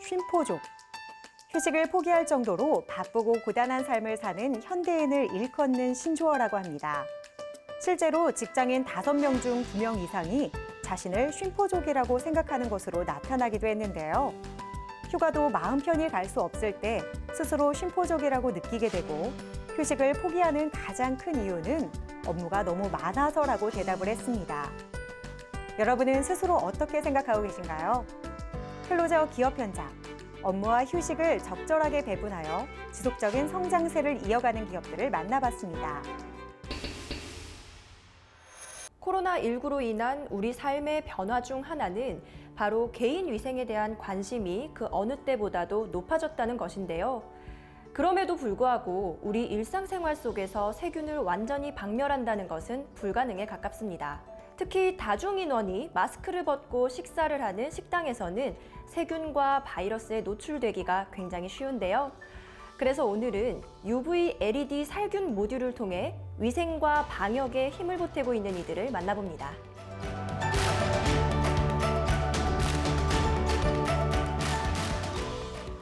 쉼표족. 휴식을 포기할 정도로 바쁘고 고단한 삶을 사는 현대인을 일컫는 신조어라고 합니다. 실제로 직장인 5명 중 2명 이상이 자신을 쉼표족이라고 생각하는 것으로 나타나기도 했는데요. 휴가도 마음 편히 갈 수 없을 때 스스로 쉼표족이라고 느끼게 되고 휴식을 포기하는 가장 큰 이유는 업무가 너무 많아서라고 대답을 했습니다. 여러분은 스스로 어떻게 생각하고 계신가요? 클로저 기업 현장, 업무와 휴식을 적절하게 배분하여 지속적인 성장세를 이어가는 기업들을 만나봤습니다. 코로나19로 인한 우리 삶의 변화 중 하나는 바로 개인 위생에 대한 관심이 그 어느 때보다도 높아졌다는 것인데요. 그럼에도 불구하고 우리 일상생활 속에서 세균을 완전히 박멸한다는 것은 불가능에 가깝습니다. 특히 다중인원이 마스크를 벗고 식사를 하는 식당에서는 세균과 바이러스에 노출되기가 굉장히 쉬운데요. 그래서 오늘은 UV LED 살균 모듈을 통해 위생과 방역에 힘을 보태고 있는 이들을 만나봅니다.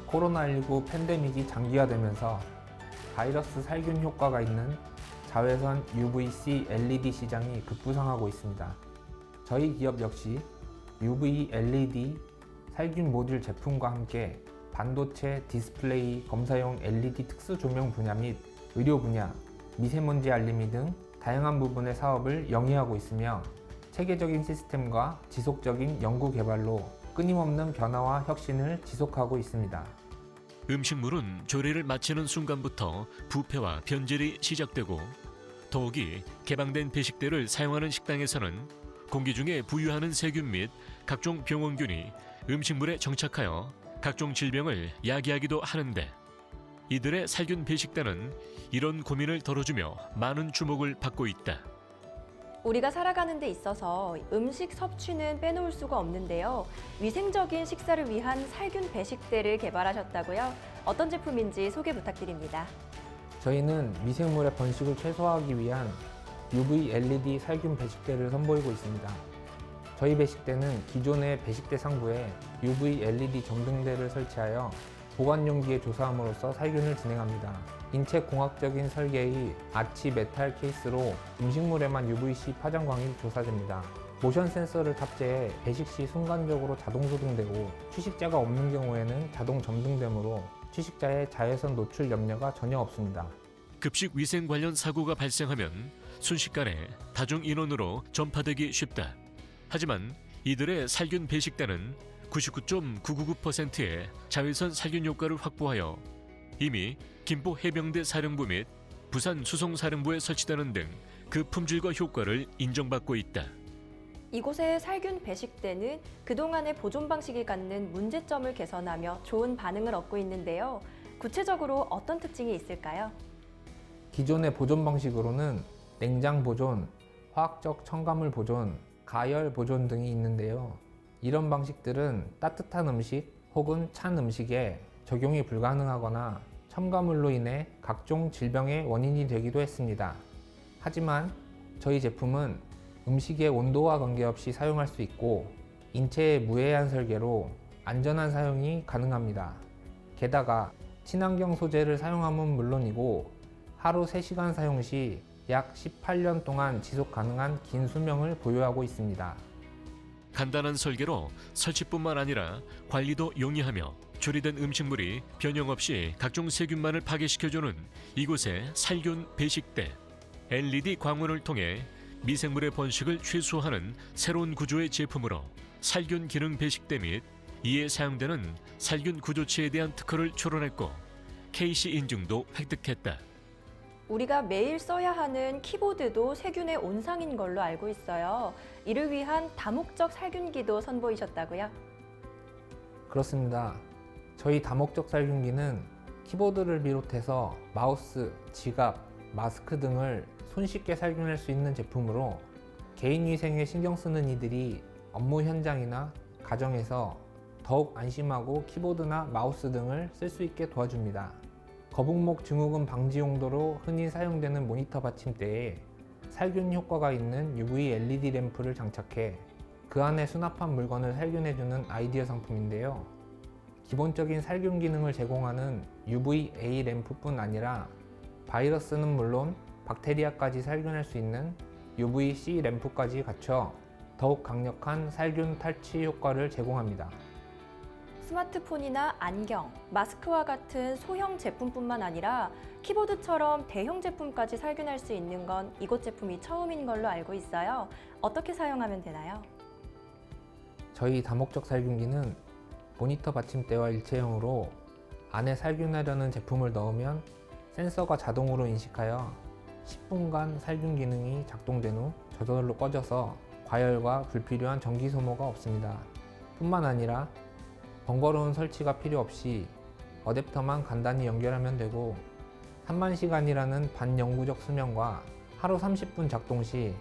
코로나19 팬데믹이 장기화되면서 바이러스 살균 효과가 있는 자외선 UVC LED 시장이 급부상하고 있습니다. 저희 기업 역시 UV LED 살균 모듈 제품과 함께 반도체, 디스플레이, 검사용 LED 특수 조명 분야 및 의료 분야, 미세먼지 알림이 등 다양한 부분의 사업을 영위하고 있으며 체계적인 시스템과 지속적인 연구 개발로 끊임없는 변화와 혁신을 지속하고 있습니다. 음식물은 조리를 마치는 순간부터 부패와 변질이 시작되고 더욱이 개방된 배식대를 사용하는 식당에서는 공기 중에 부유하는 세균 및 각종 병원균이 음식물에 정착하여 각종 질병을 야기하기도 하는데 이들의 살균 배식대는 이런 고민을 덜어주며 많은 주목을 받고 있다. 우리가 살아가는 데 있어서 음식 섭취는 빼놓을 수가 없는데요. 위생적인 식사를 위한 살균 배식대를 개발하셨다고요? 어떤 제품인지 소개 부탁드립니다. 저희는 미생물의 번식을 최소화하기 위한 UV LED 살균 배식대를 선보이고 있습니다. 저희 배식대는 기존의 배식대 상부에 UV LED 점등대를 설치하여 보관 용기에 조사함으로써 살균을 진행합니다. 인체 공학적인 설계의 아치 메탈 케이스로 음식물에만 UVC 파장광이 조사됩니다. 모션 센서를 탑재해 배식 시 순간적으로 자동 소등되고 취식자가 없는 경우에는 자동 점등되므로 취식자의 자외선 노출 염려가 전혀 없습니다. 급식 위생 관련 사고가 발생하면 순식간에 다중 인원으로 전파되기 쉽다. 하지만 이들의 살균 배식대는 99.999%의 자외선 살균 효과를 확보하여 이미 김포 해병대 사령부 및 부산 수송사령부에 설치되는 등 그 품질과 효과를 인정받고 있다. 이곳의 살균 배식대는 그동안의 보존 방식이 갖는 문제점을 개선하며 좋은 반응을 얻고 있는데요. 구체적으로 어떤 특징이 있을까요? 기존의 보존 방식으로는 냉장 보존, 화학적 첨가물 보존, 가열 보존 등이 있는데요. 이런 방식들은 따뜻한 음식 혹은 찬 음식에 적용이 불가능하거나 첨가물로 인해 각종 질병의 원인이 되기도 했습니다. 하지만 저희 제품은 음식의 온도와 관계없이 사용할 수 있고 인체에 무해한 설계로 안전한 사용이 가능합니다. 게다가 친환경 소재를 사용함은 물론이고 하루 3시간 사용 시 약 18년 동안 지속 가능한 긴 수명을 보유하고 있습니다. 간단한 설계로 설치뿐만 아니라 관리도 용이하며 조리된 음식물이 변형 없이 각종 세균만을 파괴시켜주는 이곳의 살균 배식대. LED 광원을 통해 미생물의 번식을 최소화하는 새로운 구조의 제품으로 살균 기능 배식대 및 이에 사용되는 살균 구조체에 대한 특허를 출원했고 KC 인증도 획득했다. 우리가 매일 써야 하는 키보드도 세균의 온상인 걸로 알고 있어요. 이를 위한 다목적 살균기도 선보이셨다고요? 그렇습니다. 저희 다목적 살균기는 키보드를 비롯해서 마우스, 지갑, 마스크 등을 손쉽게 살균할 수 있는 제품으로 개인 위생에 신경 쓰는 이들이 업무 현장이나 가정에서 더욱 안심하고 키보드나 마우스 등을 쓸 수 있게 도와줍니다. 거북목 증후군 방지 용도로 흔히 사용되는 모니터 받침대에 살균 효과가 있는 UV LED 램프를 장착해 그 안에 수납한 물건을 살균해주는 아이디어 상품인데요. 기본적인 살균 기능을 제공하는 UVA 램프뿐 아니라 바이러스는 물론 박테리아까지 살균할 수 있는 UVC 램프까지 갖춰 더욱 강력한 살균 탈취 효과를 제공합니다. 스마트폰이나 안경, 마스크와 같은 소형 제품뿐만 아니라 키보드처럼 대형 제품까지 살균할 수 있는 건 이곳 제품이 처음인 걸로 알고 있어요. 어떻게 사용하면 되나요? 저희 다목적 살균기는 모니터 받침대와 일체형으로 안에 살균하려는 제품을 넣으면 센서가 자동으로 인식하여 10분간 살균 기능이 작동된 후 저절로 꺼져서 과열과 불필요한 전기 소모가 없습니다. 뿐만 아니라 번거로운 설치가 필요 없이 어댑터만 간단히 연결하면 되고 3만 시간이라는 반영구적 수명과 하루 30분 작동 시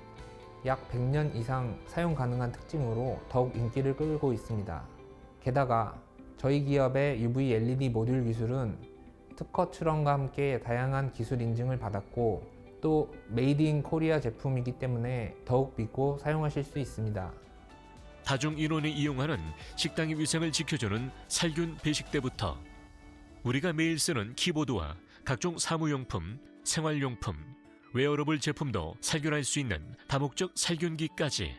약 100년 이상 사용 가능한 특징으로 더욱 인기를 끌고 있습니다. 게다가 저희 기업의 UV LED 모듈 기술은 특허 출원과 함께 다양한 기술 인증을 받았고 또 메이드 인 코리아 제품이기 때문에 더욱 믿고 사용하실 수 있습니다. 다중 인원이 이용하는 식당의 위생을 지켜주는 살균 배식대부터 우리가 매일 쓰는 키보드와 각종 사무용품, 생활용품, 웨어러블 제품도 살균할 수 있는 다목적 살균기까지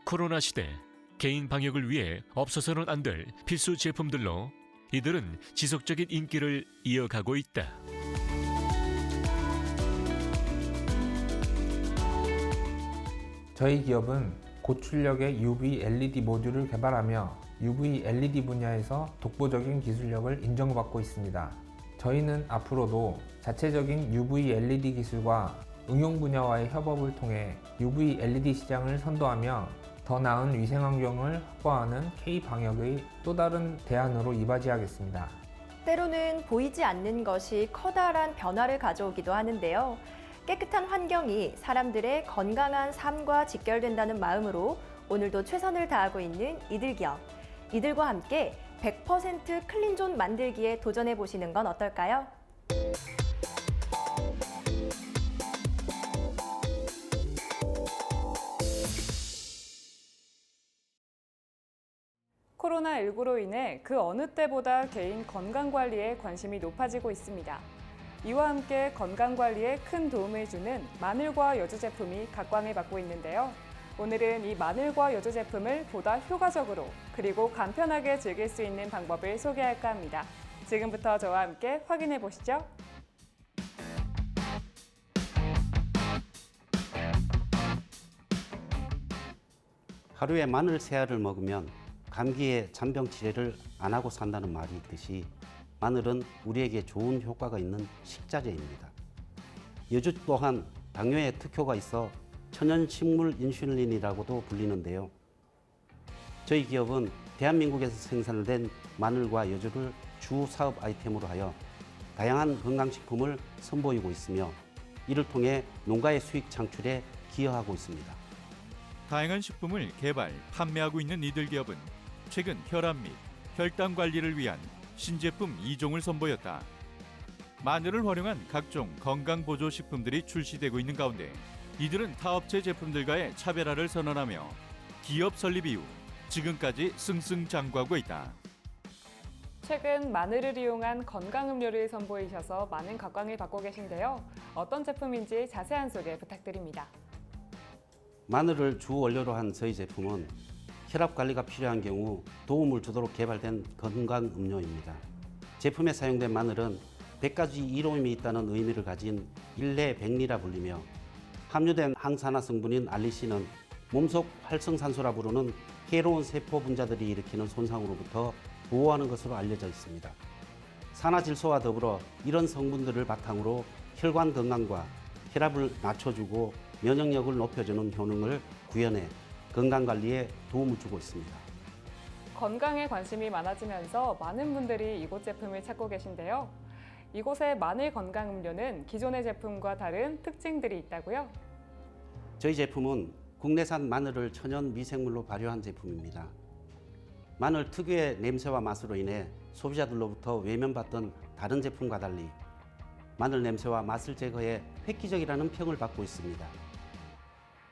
코로나 시대 개인 방역을 위해 없어서는 안 될 필수 제품들로 이들은 지속적인 인기를 이어가고 있다. 저희 기업은 고출력의 UV LED 모듈을 개발하며 UV LED 분야에서 독보적인 기술력을 인정받고 있습니다. 저희는 앞으로도 자체적인 UV LED 기술과 응용 분야와의 협업을 통해 UV LED 시장을 선도하며 더 나은 위생 환경을 확보하는 K-방역의 또 다른 대안으로 이바지하겠습니다. 때로는 보이지 않는 것이 커다란 변화를 가져오기도 하는데요. 깨끗한 환경이 사람들의 건강한 삶과 직결된다는 마음으로 오늘도 최선을 다하고 있는 이들기업. 이들과 함께 100% 클린존 만들기에 도전해 보시는 건 어떨까요? 코로나19로 인해 그 어느 때보다 개인 건강관리에 관심이 높아지고 있습니다. 이와 함께 건강관리에 큰 도움을 주는 마늘과 여주 제품이 각광을 받고 있는데요. 오늘은 이 마늘과 여주 제품을 보다 효과적으로 그리고 간편하게 즐길 수 있는 방법을 소개할까 합니다. 지금부터 저와 함께 확인해 보시죠. 하루에 마늘 3알을 먹으면 감기에 잔병 치레를 안 하고 산다는 말이 있듯이 마늘은 우리에게 좋은 효과가 있는 식자재입니다. 여주 또한 당뇨에 특효가 있어 천연식물 인슐린이라고도 불리는데요. 저희 기업은 대한민국에서 생산된 마늘과 여주를 주 사업 아이템으로 하여 다양한 건강식품을 선보이고 있으며 이를 통해 농가의 수익 창출에 기여하고 있습니다. 다양한 식품을 개발, 판매하고 있는 이들 기업은 최근 혈압 및 혈당 관리를 위한 신제품 2종을 선보였다. 마늘을 활용한 각종 건강보조 식품들이 출시되고 있는 가운데 이들은 타업체 제품들과의 차별화를 선언하며 기업 설립 이후 지금까지 승승장구하고 있다. 최근 마늘을 이용한 건강음료를 선보이셔서 많은 각광을 받고 계신데요. 어떤 제품인지 자세한 소개 부탁드립니다. 마늘을 주 원료로 한 저희 제품은 혈압 관리가 필요한 경우 도움을 주도록 개발된 건강 음료입니다. 제품에 사용된 마늘은 100가지 이로움이 있다는 의미를 가진 일레백리라 불리며 함유된 항산화 성분인 알리신은 몸속 활성산소라 부르는 해로운 세포 분자들이 일으키는 손상으로부터 보호하는 것으로 알려져 있습니다. 산화질소와 더불어 이런 성분들을 바탕으로 혈관 건강과 혈압을 낮춰주고 면역력을 높여주는 효능을 구현해 건강관리에 도움을 주고 있습니다. 건강에 관심이 많아지면서 많은 분들이 이곳 제품을 찾고 계신데요. 이곳의 마늘 건강음료는 기존의 제품과 다른 특징들이 있다고요? 저희 제품은 국내산 마늘을 천연 미생물로 발효한 제품입니다. 마늘 특유의 냄새와 맛으로 인해 소비자들로부터 외면받던 다른 제품과 달리 마늘 냄새와 맛을 제거해 획기적이라는 평을 받고 있습니다.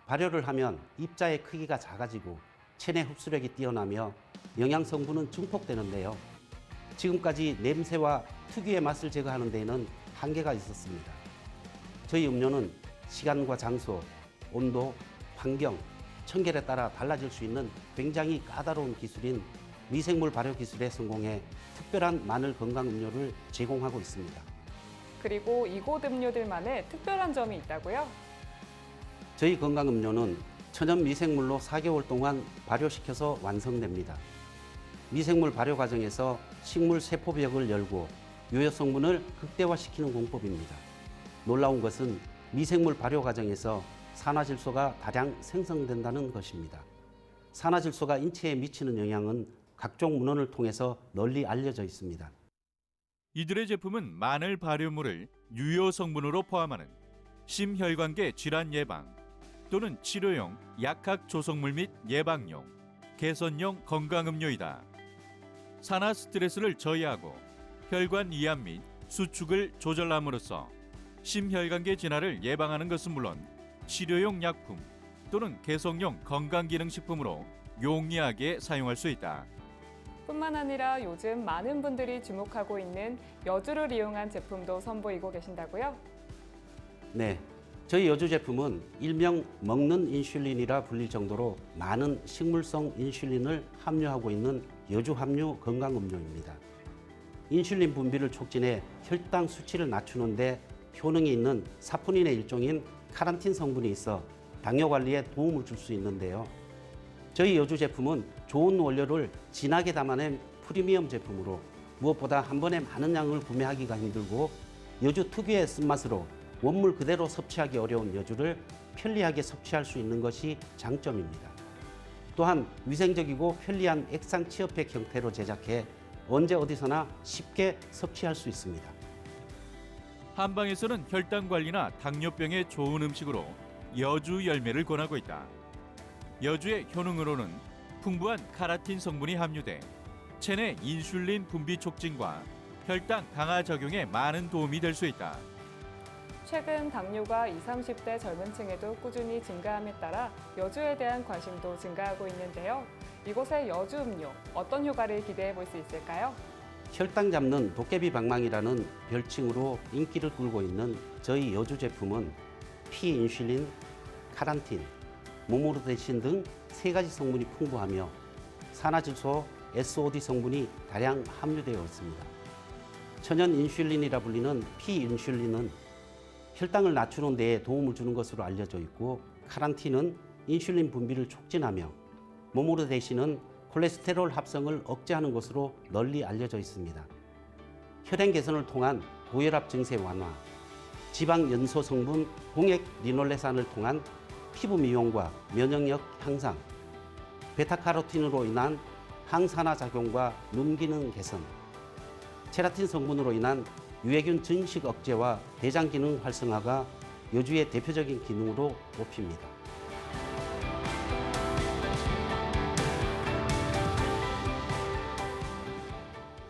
발효를 하면 입자의 크기가 작아지고 체내 흡수력이 뛰어나며 영양 성분은 증폭되는데요. 지금까지 냄새와 특유의 맛을 제거하는 데에는 한계가 있었습니다. 저희 음료는 시간과 장소, 온도, 환경, 청결에 따라 달라질 수 있는 굉장히 까다로운 기술인 미생물 발효 기술에 성공해 특별한 마늘 건강 음료를 제공하고 있습니다. 그리고 이곳 음료들만의 특별한 점이 있다고요? 저희 건강 음료는 천연 미생물로 4개월 동안 발효시켜서 완성됩니다. 미생물 발효 과정에서 식물 세포벽을 열고 유효 성분을 극대화시키는 공법입니다. 놀라운 것은 미생물 발효 과정에서 산화질소가 다량 생성된다는 것입니다. 산화질소가 인체에 미치는 영향은 각종 문헌을 통해서 널리 알려져 있습니다. 이들의 제품은 마늘 발효물을 유효 성분으로 포함하는 심혈관계 질환 예방 또는 치료용 약학 조성물 및 예방용, 개선용 건강 음료이다. 산화 스트레스를 저해하고 혈관 이완 및 수축을 조절함으로써 심혈관계 질환을 예방하는 것은 물론 치료용 약품 또는 개성용 건강기능식품으로 용이하게 사용할 수 있다. 뿐만 아니라 요즘 많은 분들이 주목하고 있는 여주를 이용한 제품도 선보이고 계신다고요? 네, 저희 여주 제품은 일명 먹는 인슐린이라 불릴 정도로 많은 식물성 인슐린을 함유하고 있는 여주 함유 건강 음료입니다. 인슐린 분비를 촉진해 혈당 수치를 낮추는 데 효능이 있는 사포닌의 일종인 카란틴 성분이 있어 당뇨 관리에 도움을 줄 수 있는데요. 저희 여주 제품은 좋은 원료를 진하게 담아낸 프리미엄 제품으로 무엇보다 한 번에 많은 양을 구매하기가 힘들고 여주 특유의 쓴맛으로 원물 그대로 섭취하기 어려운 여주를 편리하게 섭취할 수 있는 것이 장점입니다. 또한 위생적이고 편리한 액상 치어팩 형태로 제작해 언제 어디서나 쉽게 섭취할 수 있습니다. 한방에서는 혈당 관리나 당뇨병에 좋은 음식으로 여주 열매를 권하고 있다. 여주의 효능으로는 풍부한 카라틴 성분이 함유돼 체내 인슐린 분비 촉진과 혈당 강화 작용에 많은 도움이 될 수 있다. 최근 당뇨가 20, 30대 젊은 층에도 꾸준히 증가함에 따라 여주에 대한 관심도 증가하고 있는데요. 이곳의 여주 음료, 어떤 효과를 기대해 볼 수 있을까요? 혈당 잡는 도깨비 방망이라는 별칭으로 인기를 끌고 있는 저희 여주 제품은 피인슐린, 카란틴, 모모르데신 등 3가지 성분이 풍부하며 산화질소, SOD 성분이 다량 함유되어 있습니다. 천연 인슐린이라 불리는 피인슐린은 혈당을 낮추는 데에 도움을 주는 것으로 알려져 있고 카란틴은 인슐린 분비를 촉진하며 모모르데신은 콜레스테롤 합성을 억제하는 것으로 널리 알려져 있습니다. 혈행 개선을 통한 고혈압 증세 완화, 지방 연소 성분 공액 리놀레산을 통한 피부 미용과 면역력 향상, 베타카로틴으로 인한 항산화 작용과 눈 기능 개선, 체라틴 성분으로 인한 유해균 증식 억제와 대장 기능 활성화가 여주의 대표적인 기능으로 꼽힙니다.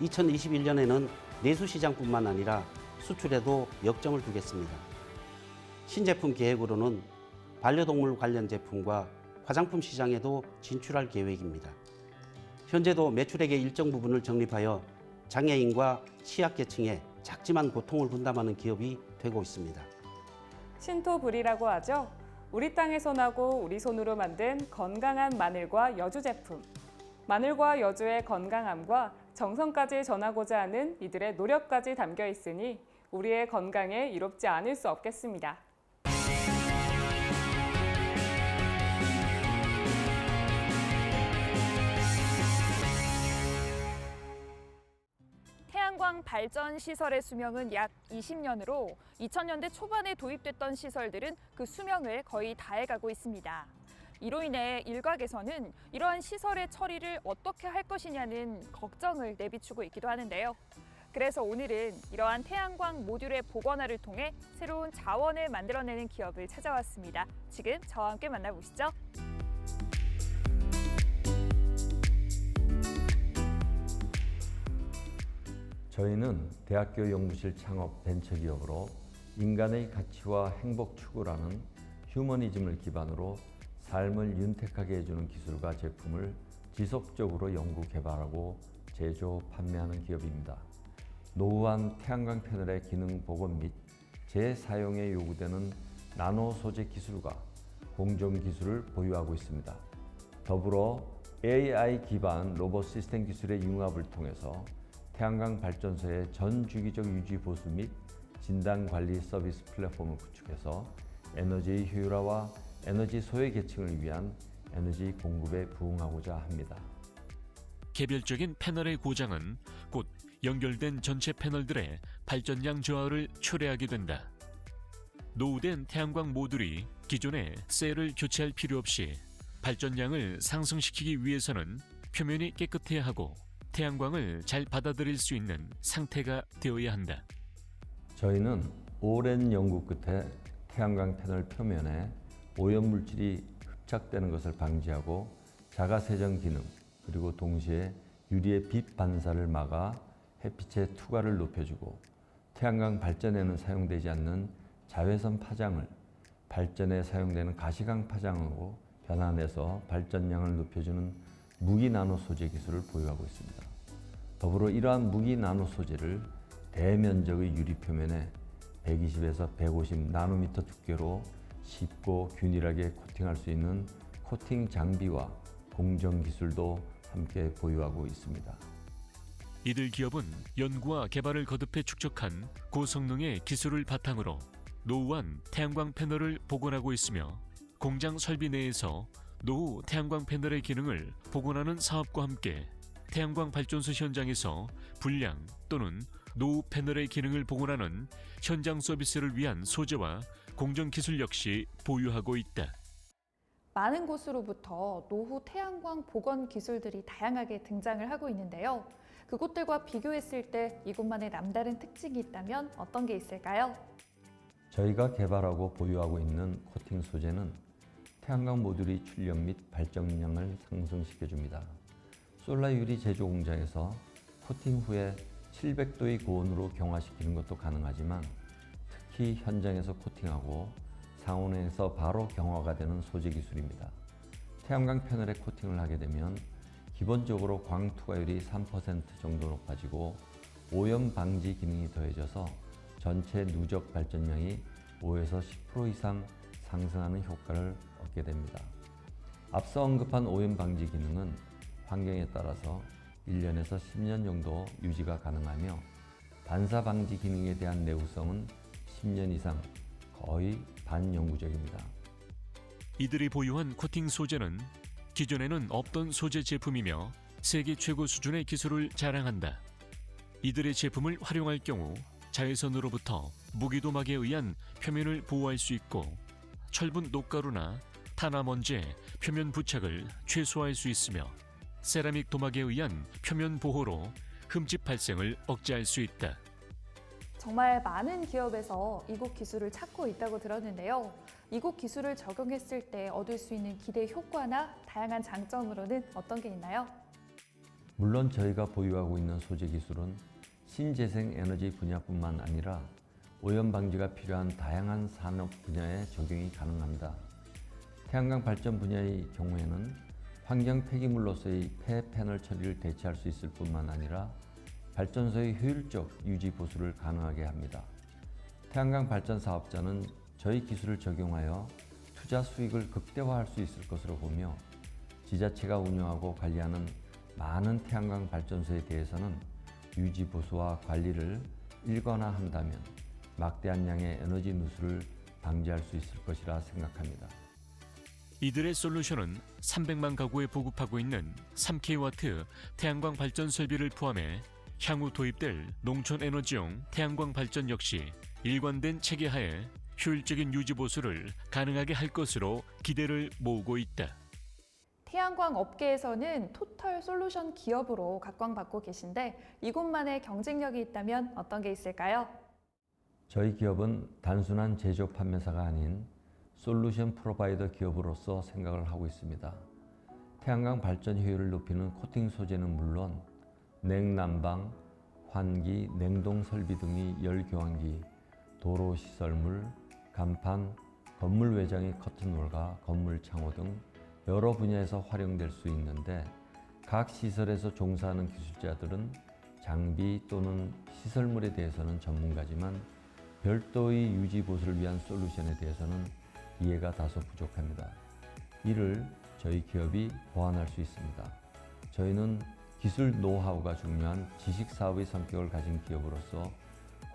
(2021년에는) 내수시장뿐만 아니라 수출에도 역점을 두겠습니다. 신제품 계획으로는 반려동물 관련 제품과 화장품 시장에도 진출할 계획입니다. 현재도 매출액의 일정 부분을 적립하여 장애인과 취약계층에 작지만 고통을 분담하는 기업이 되고 있습니다. 신토불이라고 하죠. 우리 땅에서 나고 우리 손으로 만든 건강한 마늘과 여주 제품. 마늘과 여주의 건강함과 정성까지 전하고자 하는 이들의 노력까지 담겨 있으니 우리의 건강에 이롭지 않을 수 없겠습니다. 태양광 발전 시설의 수명은 약 20년으로 2000년대 초반에 도입됐던 시설들은 그 수명을 거의 다해가고 있습니다. 이로 인해 일각에서는 이러한 시설의 처리를 어떻게 할 것이냐는 걱정을 내비추고 있기도 하는데요. 그래서 오늘은 이러한 태양광 모듈의 복원화를 통해 새로운 자원을 만들어내는 기업을 찾아왔습니다. 지금 저와 함께 만나보시죠. 저희는 대학교 연구실 창업 벤처기업으로 인간의 가치와 행복 추구라는 휴머니즘을 기반으로 삶을 윤택하게 해주는 기술과 제품을 지속적으로 연구 개발하고 제조, 판매하는 기업입니다. 노후한 태양광 패널의 기능 복원 및 재사용에 요구되는 나노 소재 기술과 공정 기술을 보유하고 있습니다. 더불어 AI 기반 로봇 시스템 기술의 융합을 통해서 태양광 발전소의 전 주기적 유지 보수 및 진단 관리 서비스 플랫폼을 구축해서 에너지의 효율화와 에너지 소외 계층을 위한 에너지 공급에 부응하고자 합니다. 개별적인 패널의 고장은 곧 연결된 전체 패널들의 발전량 저하를 초래하게 된다. 노후된 태양광 모듈이 기존의 셀을 교체할 필요 없이 발전량을 상승시키기 위해서는 표면이 깨끗해야 하고 태양광을 잘 받아들일 수 있는 상태가 되어야 한다. 저희는 오랜 연구 끝에 태양광 패널 표면에 오염물질이 흡착되는 것을 방지하고 자가세정 기능, 그리고 동시에 유리의 빛 반사를 막아 햇빛의 투과를 높여주고 태양광 발전에는 사용되지 않는 자외선 파장을 발전에 사용되는 가시광 파장으로 변환해서 발전량을 높여주는 무기 나노 소재 기술을 보유하고 있습니다. 더불어 이러한 무기 나노 소재를 대면적의 유리 표면에 120에서 150 나노미터 두께로 쉽고 균일하게 코팅할 수 있는 코팅 장비와 공정 기술도 함께 보유하고 있습니다. 이들 기업은 연구와 개발을 거듭해 축적한 고성능의 기술을 바탕으로 노후한 태양광 패널을 복원하고 있으며 공장 설비 내에서 노후 태양광 패널의 기능을 복원하는 사업과 함께 태양광 발전소 현장에서 불량 또는 노후 패널의 기능을 복원하는 현장 서비스를 위한 소재와 공정 기술 역시 보유하고 있다. 많은 곳으로부터 노후 태양광 복원 기술들이 다양하게 등장을 하고 있는데요. 그곳들과 비교했을 때 이곳만의 남다른 특징이 있다면 어떤 게 있을까요? 저희가 개발하고 보유하고 있는 코팅 소재는 태양광 모듈의 출력 및 발전량을 상승시켜줍니다. 솔라 유리 제조 공장에서 코팅 후에 700도의 고온으로 경화시키는 것도 가능하지만 특히 현장에서 코팅하고 상온에서 바로 경화가 되는 소재 기술입니다. 태양광 패널에 코팅을 하게 되면 기본적으로 광 투과율이 3% 정도 높아지고 오염 방지 기능이 더해져서 전체 누적 발전량이 5에서 10% 이상 상승하는 효과를 얻게 됩니다. 앞서 언급한 오염 방지 기능은 환경에 따라서 1년에서 10년 정도 유지가 가능하며 반사 방지 기능에 대한 내구성은 10년 이상, 거의 반영구적입니다. 이들이 보유한 코팅 소재는 기존에는 없던 소재 제품이며 세계 최고 수준의 기술을 자랑한다. 이들의 제품을 활용할 경우 자외선으로부터 무기도막에 의한 표면을 보호할 수 있고 철분 녹가루나 탄화먼지의 표면 부착을 최소화할 수 있으며 세라믹 도막에 의한 표면 보호로 흠집 발생을 억제할 수 있다. 정말 많은 기업에서 이곳 기술을 찾고 있다고 들었는데요. 이곳 기술을 적용했을 때 얻을 수 있는 기대 효과나 다양한 장점으로는 어떤 게 있나요? 물론 저희가 보유하고 있는 소재 기술은 신재생 에너지 분야뿐만 아니라 오염 방지가 필요한 다양한 산업 분야에 적용이 가능합니다. 태양광 발전 분야의 경우에는 환경 폐기물로서의 폐패널 처리를 대체할 수 있을 뿐만 아니라 발전소의 효율적 유지 보수를 가능하게 합니다. 태양광 발전 사업자는 저희 기술을 적용하여 투자 수익을 극대화할 수 있을 것으로 보며 지자체가 운영하고 관리하는 많은 태양광 발전소에 대해서는 유지 보수와 관리를 일관화한다면 막대한 양의 에너지 누수를 방지할 수 있을 것이라 생각합니다. 이들의 솔루션은 300만 가구에 보급하고 있는 3kW 태양광 발전 설비를 포함해 향후 도입될 농촌 에너지용 태양광 발전 역시 일관된 체계하에 효율적인 유지 보수를 가능하게 할 것으로 기대를 모으고 있다. 태양광 업계에서는 토탈 솔루션 기업으로 각광받고 계신데 이곳만의 경쟁력이 있다면 어떤 게 있을까요? 저희 기업은 단순한 제조 판매사가 아닌 솔루션 프로바이더 기업으로서 생각을 하고 있습니다. 태양광 발전 효율을 높이는 코팅 소재는 물론 냉난방, 환기, 냉동 설비 등의 열 교환기, 도로 시설물, 간판, 건물 외장의 커튼홀과 건물 창호 등 여러 분야에서 활용될 수 있는데 각 시설에서 종사하는 기술자들은 장비 또는 시설물에 대해서는 전문가지만 별도의 유지 보수를 위한 솔루션에 대해서는 이해가 다소 부족합니다. 이를 저희 기업이 보완할 수 있습니다. 저희는 기술 노하우가 중요한 지식 사업의 성격을 가진 기업으로서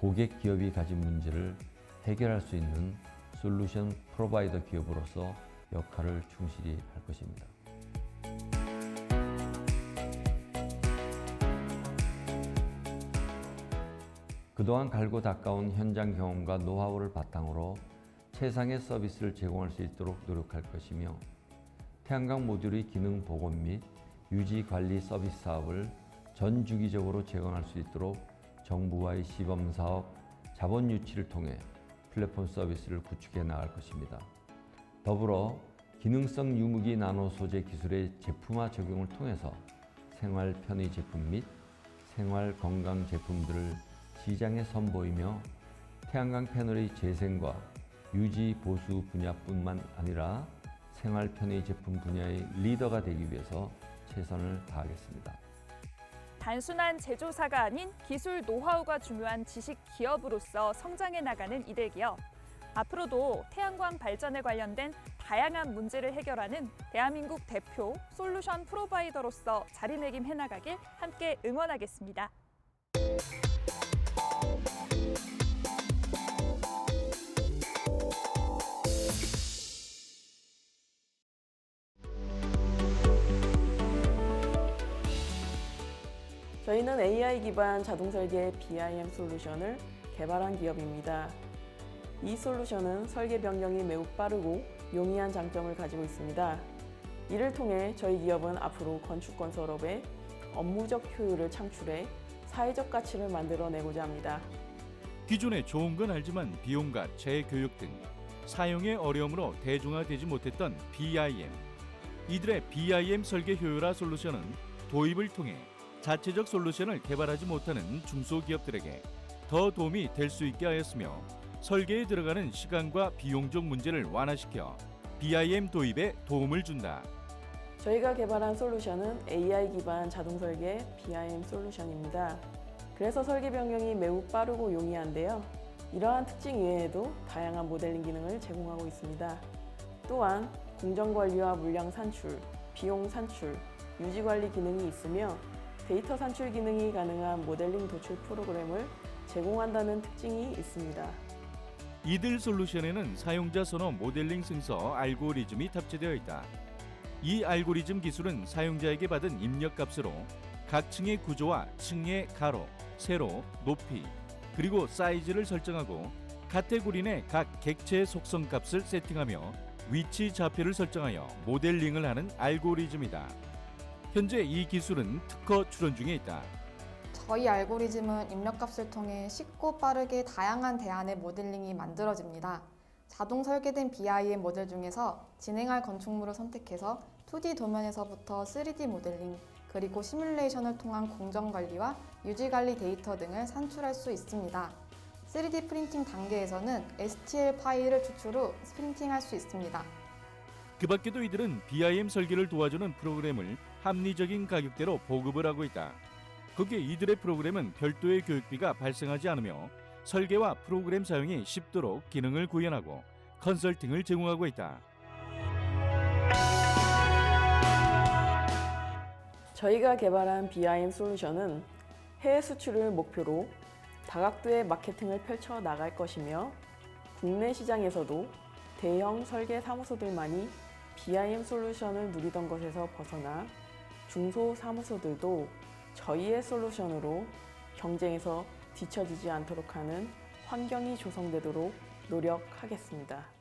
고객 기업이 가진 문제를 해결할 수 있는 솔루션 프로바이더 기업으로서 역할을 충실히 할 것입니다. 그동안 갈고 닦아온 현장 경험과 노하우를 바탕으로 최상의 서비스를 제공할 수 있도록 노력할 것이며 태양광 모듈의 기능 복원 및 유지 관리 서비스 사업을 전 주기적으로 제공할 수 있도록 정부와의 시범 사업, 자본 유치를 통해 플랫폼 서비스를 구축해 나갈 것입니다. 더불어 기능성 유무기 나노 소재 기술의 제품화 적용을 통해서 생활 편의 제품 및 생활 건강 제품들을 시장에 선보이며 태양광 패널의 재생과 유지 보수 분야뿐만 아니라 생활 편의 제품 분야의 리더가 되기 위해서 최선을 다하겠습니다. 단순한 제조사가 아닌 기술 노하우가 중요한 지식 기업으로서 성장해 나가는 이들기업. 앞으로도 태양광 발전에 관련된 다양한 문제를 해결하는 대한민국 대표 솔루션 프로바이더로서 자리매김해 나가길 함께 응원하겠습니다. 저희는 AI 기반 자동 설계 BIM 솔루션을 개발한 기업입니다. 이 솔루션은 설계 변경이 매우 빠르고 용이한 장점을 가지고 있습니다. 이를 통해 저희 기업은 앞으로 건축 건설업에 업무적 효율을 창출해 사회적 가치를 만들어내고자 합니다. 기존에 좋은 건 알지만 비용과 재교육 등 사용의 어려움으로 대중화되지 못했던 BIM. 이들의 BIM 설계 효율화 솔루션은 도입을 통해 자체적 솔루션을 개발하지 못하는 중소기업들에게 더 도움이 될 수 있게 하였으며 설계에 들어가는 시간과 비용적 문제를 완화시켜 BIM 도입에 도움을 준다. 저희가 개발한 솔루션은 AI 기반 자동 설계 BIM 솔루션입니다. 그래서 설계 변경이 매우 빠르고 용이한데요. 이러한 특징 이외에도 다양한 모델링 기능을 제공하고 있습니다. 또한 공정 관리와 물량 산출, 비용 산출, 유지 관리 기능이 있으며 데이터 산출 기능이 가능한 모델링 도출 프로그램을 제공한다는 특징이 있습니다. 이들 솔루션에는 사용자 선호 모델링 승서 알고리즘이 탑재되어 있다. 이 알고리즘 기술은 사용자에게 받은 입력값으로 각 층의 구조와 층의 가로, 세로, 높이, 그리고 사이즈를 설정하고 카테고리 내 각 객체의 속성 값을 세팅하며 위치 좌표를 설정하여 모델링을 하는 알고리즘이다. 현재 이 기술은 특허 출원 중에 있다. 저희 알고리즘은 입력값을 통해 쉽고 빠르게 다양한 대안의 모델링이 만들어집니다. 자동 설계된 BIM 모델 중에서 진행할 건축물을 선택해서 2D 도면에서부터 3D 모델링, 그리고 시뮬레이션을 통한 공정 관리와 유지 관리 데이터 등을 산출할 수 있습니다. 3D 프린팅 단계에서는 STL 파일을 추출 후 프린팅할 수 있습니다. 그 밖에도 이들은 BIM 설계를 도와주는 프로그램을 합리적인 가격대로 보급을 하고 있다. 거기에 이들의 프로그램은 별도의 교육비가 발생하지 않으며 설계와 프로그램 사용이 쉽도록 기능을 구현하고 컨설팅을 제공하고 있다. 저희가 개발한 BIM 솔루션은 해외 수출을 목표로 다각도의 마케팅을 펼쳐 나갈 것이며 국내 시장에서도 대형 설계 사무소들만이 BIM 솔루션을 누리던 것에서 벗어나 중소 사무소들도 저희의 솔루션으로 경쟁에서 뒤처지지 않도록 하는 환경이 조성되도록 노력하겠습니다.